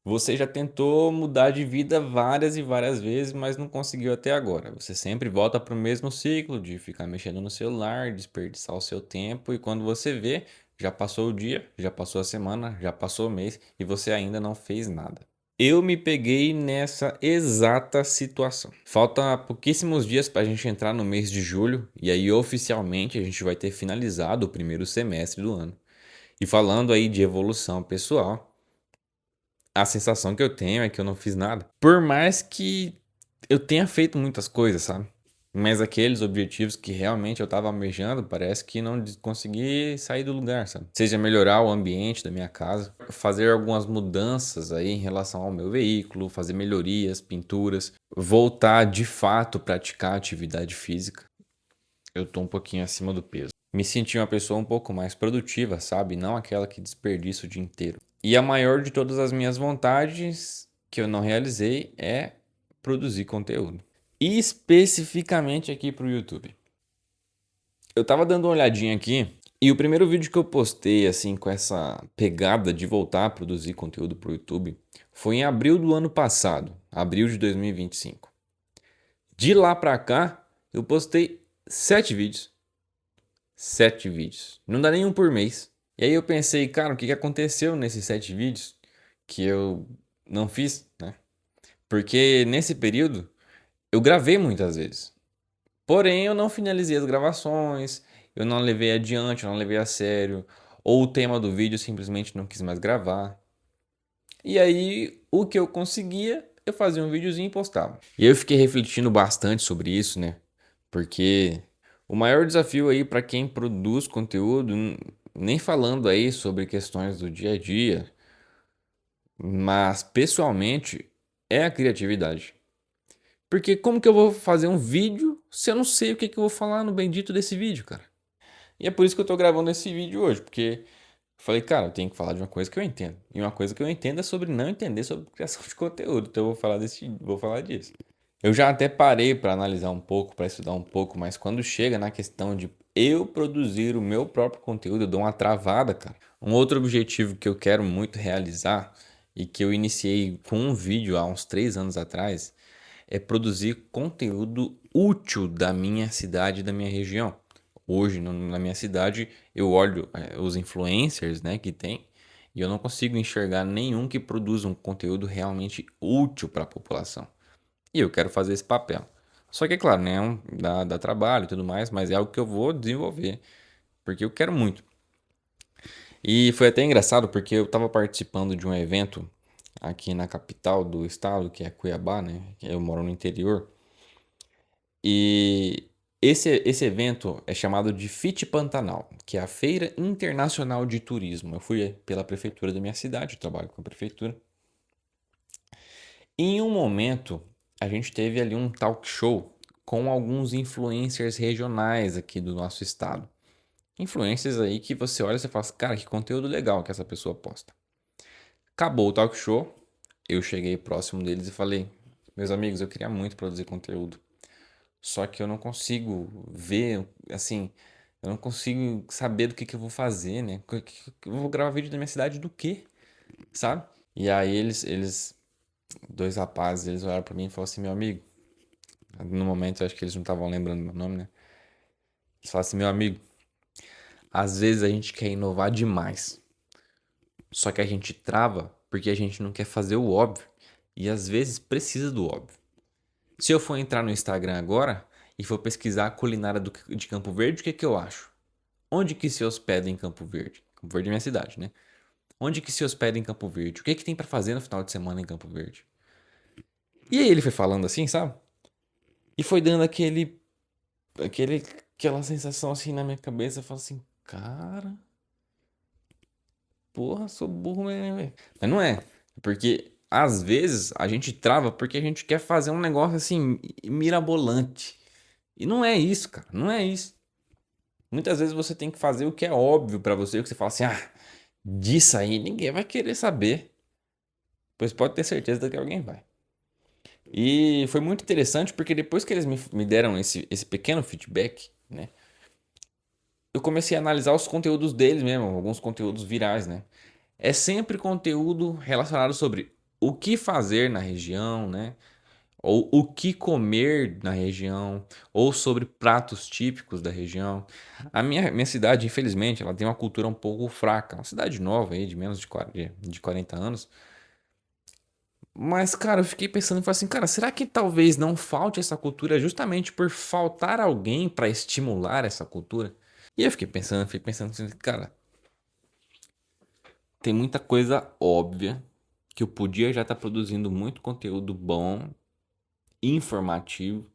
Você já tentou mudar de vida várias e várias vezes, mas não conseguiu até agora. Você sempre volta para o mesmo ciclo de ficar mexendo no celular, desperdiçar o seu tempo, e quando você vê, já passou o dia, já passou a semana, já passou o mês e você ainda não fez nada. Eu me peguei nessa exata situação. Falta pouquíssimos dias para a gente entrar no mês de julho, e aí oficialmente a gente vai ter finalizado o primeiro semestre do ano. E falando aí de evolução pessoal, a sensação que eu tenho é que eu não fiz nada. Por mais que eu tenha feito muitas coisas, sabe? Mas aqueles objetivos que realmente eu estava almejando, parece que não consegui sair do lugar, sabe? Seja melhorar o ambiente da minha casa, fazer algumas mudanças aí em relação ao meu veículo, fazer melhorias, pinturas, voltar de fato a praticar atividade física. Eu tô um pouquinho acima do peso. Me senti uma pessoa um pouco mais produtiva, sabe? Não aquela que desperdiça o dia inteiro. E a maior de todas as minhas vontades que eu não realizei é produzir conteúdo. E especificamente aqui para o YouTube. Eu tava dando uma olhadinha aqui e o primeiro vídeo que eu postei, assim, com essa pegada de voltar a produzir conteúdo para o YouTube foi em abril do ano passado, abril de 2025. De lá pra cá, eu postei 7 vídeos. 7 vídeos. Não dá nenhum por mês. E aí eu pensei, cara, o que aconteceu nesses 7 vídeos que eu não fiz, né? Porque nesse período eu gravei muitas vezes. Porém, eu não finalizei as gravações, eu não levei adiante, eu não levei a sério. Ou o tema do vídeo eu simplesmente não quis mais gravar. E aí, o que eu conseguia, eu fazia um videozinho e postava. E eu fiquei refletindo bastante sobre isso, né? Porque o maior desafio aí para quem produz conteúdo, nem falando aí sobre questões do dia a dia, mas pessoalmente é a criatividade. Porque como que eu vou fazer um vídeo se eu não sei o que eu vou falar no bendito desse vídeo, cara? E é por isso que eu tô gravando esse vídeo hoje, porque eu falei, cara, eu tenho que falar de uma coisa que eu entendo. E uma coisa que eu entendo é sobre não entender sobre criação de conteúdo. Então eu vou falar disso. Eu já até parei para analisar um pouco, para estudar um pouco, mas quando chega na questão de eu produzir o meu próprio conteúdo, eu dou uma travada, cara. Um outro objetivo que eu quero muito realizar e que eu iniciei com um vídeo há uns 3 anos atrás é produzir conteúdo útil da minha cidade e da minha região. Hoje, na minha cidade, eu olho os influencers, né, que tem, e eu não consigo enxergar nenhum que produza um conteúdo realmente útil para a população. E eu quero fazer esse papel. Só que, é claro, né, dá trabalho e tudo mais, mas é algo que eu vou desenvolver, porque eu quero muito. E foi até engraçado, porque eu estava participando de um evento aqui na capital do estado, que é Cuiabá, né? Eu moro no interior. E esse evento é chamado de FIT Pantanal, que é a Feira Internacional de Turismo. Eu fui pela prefeitura da minha cidade, eu trabalho com a prefeitura. E em um momento, a gente teve ali um talk show com alguns influencers regionais aqui do nosso estado. Influencers aí que você olha e você fala assim, cara, que conteúdo legal que essa pessoa posta. Acabou o talk show, eu cheguei próximo deles e falei, meus amigos, eu queria muito produzir conteúdo. Só que eu não consigo ver, assim, eu não consigo saber do que eu vou fazer, né? Eu vou gravar vídeo da minha cidade do quê? Sabe? E aí dois rapazes, eles olharam pra mim e falaram assim, meu amigo, no momento eu acho que eles não estavam lembrando meu nome, né? Eles falaram assim, meu amigo, às vezes a gente quer inovar demais, só que a gente trava porque a gente não quer fazer o óbvio. E às vezes precisa do óbvio. Se eu for entrar no Instagram agora e for pesquisar a culinária de Campo Verde, o que eu acho? Onde que se hospeda em Campo Verde? Campo Verde é minha cidade, né? Onde que se hospeda em Campo Verde? O que que tem pra fazer no final de semana em Campo Verde? E aí ele foi falando assim, sabe? E foi dando aquele, aquela sensação assim na minha cabeça. Eu falo assim, cara, porra, sou burro mesmo, velho. Mas não é. Porque às vezes a gente trava porque a gente quer fazer um negócio assim mirabolante. E não é isso, cara. Não é isso. Muitas vezes você tem que fazer o que é óbvio pra você, o que você fala assim, ah, disso aí ninguém vai querer saber. Pois pode ter certeza que alguém vai. E foi muito interessante porque depois que eles me deram esse pequeno feedback, né? Eu comecei a analisar os conteúdos deles mesmo, alguns conteúdos virais, né? É sempre conteúdo relacionado sobre o que fazer na região, né? Ou o que comer na região, ou sobre pratos típicos da região. A minha cidade, infelizmente, ela tem uma cultura um pouco fraca. Uma cidade nova aí, de menos de 40 anos. Mas, cara, eu fiquei pensando e falei assim, cara, será que talvez não falte essa cultura justamente por faltar alguém para estimular essa cultura? E eu fiquei pensando assim, cara, tem muita coisa óbvia que eu podia já estar produzindo muito conteúdo bom, informativo,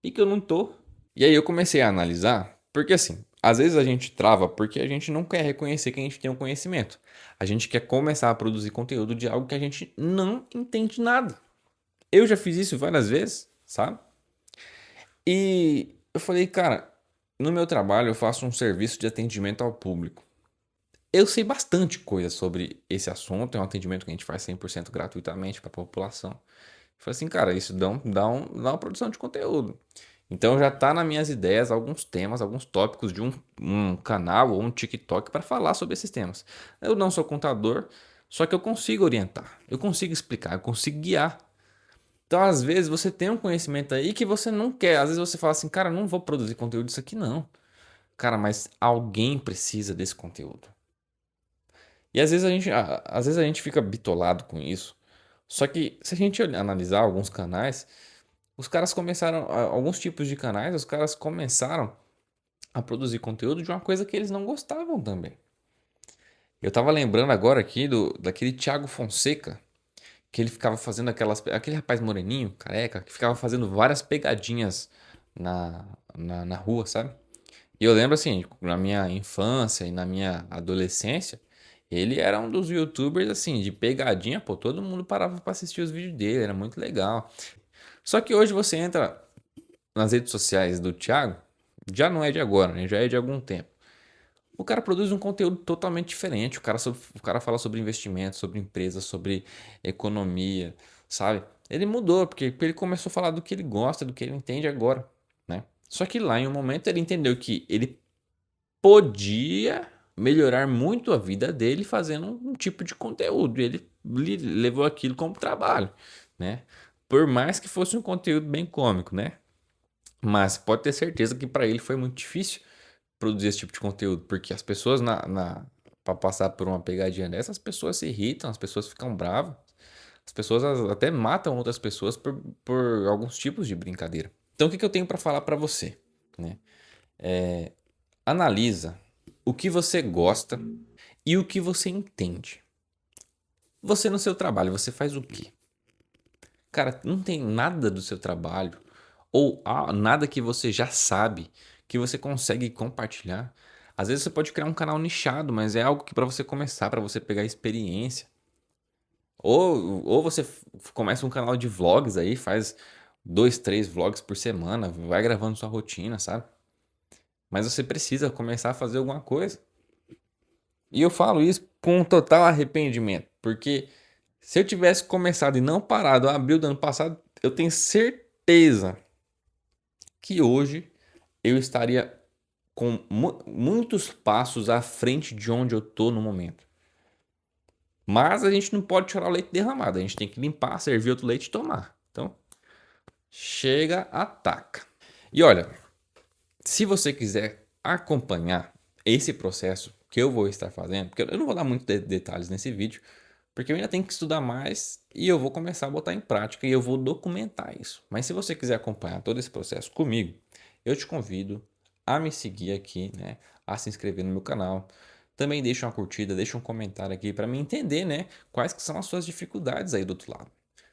e que eu não tô. E aí eu comecei a analisar, porque assim, às vezes a gente trava porque a gente não quer reconhecer que a gente tem um conhecimento. A gente quer começar a produzir conteúdo de algo que a gente não entende nada. Eu já fiz isso várias vezes, sabe? E eu falei, cara, no meu trabalho eu faço um serviço de atendimento ao público. Eu sei bastante coisa sobre esse assunto, é um atendimento que a gente faz 100% gratuitamente para a população. Eu falei assim, cara, isso dá uma produção de conteúdo. Então já tá nas minhas ideias alguns temas, alguns tópicos de um canal ou um TikTok para falar sobre esses temas. Eu não sou contador, só que eu consigo orientar, eu consigo explicar, eu consigo guiar. Então, às vezes, você tem um conhecimento aí que você não quer. Às vezes você fala assim, cara, não vou produzir conteúdo disso aqui, não. Cara, mas alguém precisa desse conteúdo. E às vezes a gente fica bitolado com isso. Só que se a gente analisar alguns canais, os caras começaram, alguns tipos de canais, os caras começaram a produzir conteúdo de uma coisa que eles não gostavam também. Eu tava lembrando agora aqui daquele Thiago Fonseca, que ele ficava fazendo aquele rapaz moreninho, careca, que ficava fazendo várias pegadinhas na rua, sabe? E eu lembro assim, na minha infância e na minha adolescência, ele era um dos YouTubers assim, de pegadinha, pô, todo mundo parava pra assistir os vídeos dele, era muito legal. Só que hoje você entra nas redes sociais do Thiago, já não é de agora, né? Já é de algum tempo. O cara produz um conteúdo totalmente diferente. O cara fala sobre investimentos, sobre empresas, sobre economia, sabe? Ele mudou, porque ele começou a falar do que ele gosta, do que ele entende agora, né? Só que lá em um momento ele entendeu que ele podia melhorar muito a vida dele fazendo um tipo de conteúdo. Ele levou aquilo como trabalho, né? Por mais que fosse um conteúdo bem cômico, né? Mas pode ter certeza que para ele foi muito difícil produzir esse tipo de conteúdo, porque as pessoas para passar por uma pegadinha dessa, as pessoas se irritam, as pessoas ficam bravas, as pessoas até matam outras pessoas por alguns tipos de brincadeira. Então o que eu tenho para falar para você, né? Analisa o que você gosta e o que você entende. Você no seu trabalho, você faz o quê? Cara, não tem nada do seu trabalho ou nada que você já sabe que você consegue compartilhar. Às vezes você pode criar um canal nichado, mas é algo que para você começar, para você pegar experiência. Ou você começa um canal de vlogs aí, faz 2, 3 vlogs por semana, vai gravando sua rotina, sabe? Mas você precisa começar a fazer alguma coisa. E eu falo isso com total arrependimento, porque se eu tivesse começado e não parado a abril do ano passado, eu tenho certeza que hoje eu estaria com muitos passos à frente de onde eu tô no momento. Mas a gente não pode chorar o leite derramado, a gente tem que limpar, servir outro leite e tomar. Então, chega, ataca. E olha, se você quiser acompanhar esse processo que eu vou estar fazendo, porque eu não vou dar muitos detalhes nesse vídeo, porque eu ainda tenho que estudar mais e eu vou começar a botar em prática e eu vou documentar isso. Mas se você quiser acompanhar todo esse processo comigo, eu te convido a me seguir aqui, né? A se inscrever no meu canal. Também deixa uma curtida, deixa um comentário aqui para me entender, né? Quais que são as suas dificuldades aí do outro lado.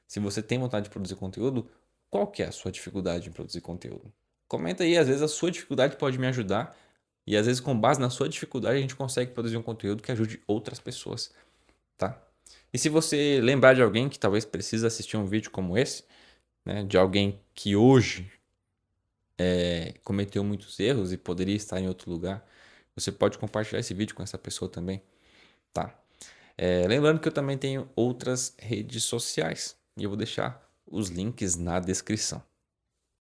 Se você tem vontade de produzir conteúdo, qual que é a sua dificuldade em produzir conteúdo? Comenta aí, às vezes a sua dificuldade pode me ajudar e às vezes com base na sua dificuldade a gente consegue produzir um conteúdo que ajude outras pessoas, tá? E se você lembrar de alguém que talvez precise assistir um vídeo como esse, né, de alguém que hoje cometeu muitos erros e poderia estar em outro lugar, você pode compartilhar esse vídeo com essa pessoa também, tá? Lembrando que eu também tenho outras redes sociais e eu vou deixar os links na descrição.